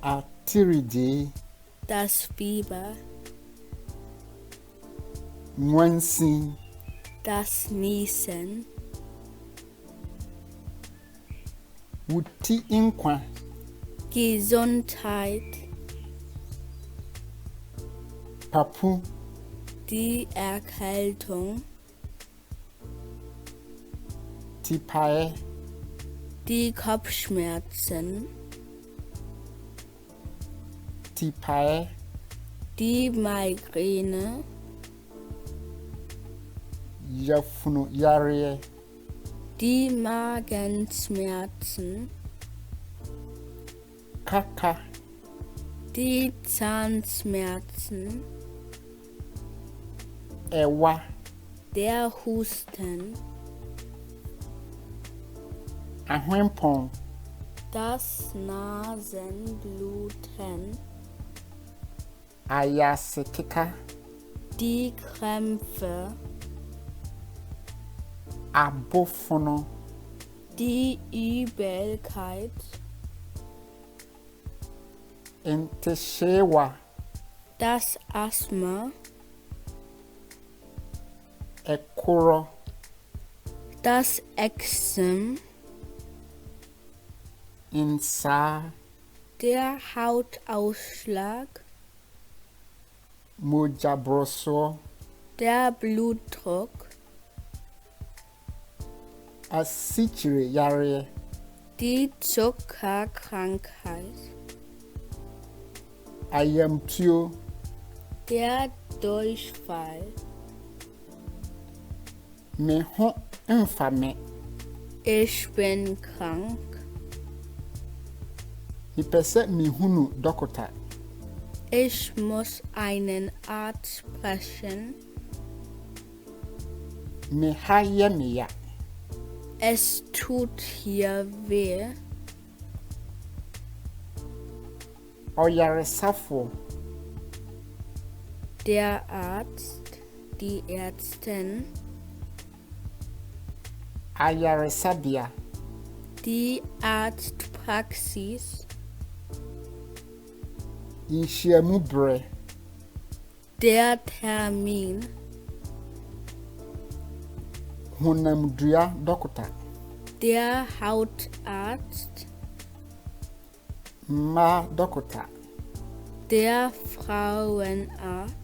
Arthritis. Das Fieber. Nwansin. Das Niesen. Wuti inkwa. Gesundheit. Papu. Die Erkältung. Tipae. Die Kopfschmerzen. Tipae. Die Migräne. Yafunu yarie. Die Magenschmerzen. Kaka. Die Zahnschmerzen. Ewa. Der Husten. Ahwempon. Das Nasenbluten. Ayasekeka. Die Krämpfe. Abofono. Die Übelkeit. Enteshewa. Das Asthma. Ekuro. Das Ekzem. Insa. Der Hautausschlag. Mojabroso. Der Blutdruck. Asichire yarie. Die Zuckerkrankheit. Ayamtuo. Der Durchfall. Meho infame. Ich bin krank. Nipese mihunu dokota. Ich muss einen Arzt sprechen. Mehaye meya. Es tut hier weh. Oyaresafo. Der Arzt, die Ärztin, Ayaresabia. die Arztpraxis, Inshiamubre. der Termin, Hunamdua dokota. der Hautarzt, Ma dokota. der Frauenarzt,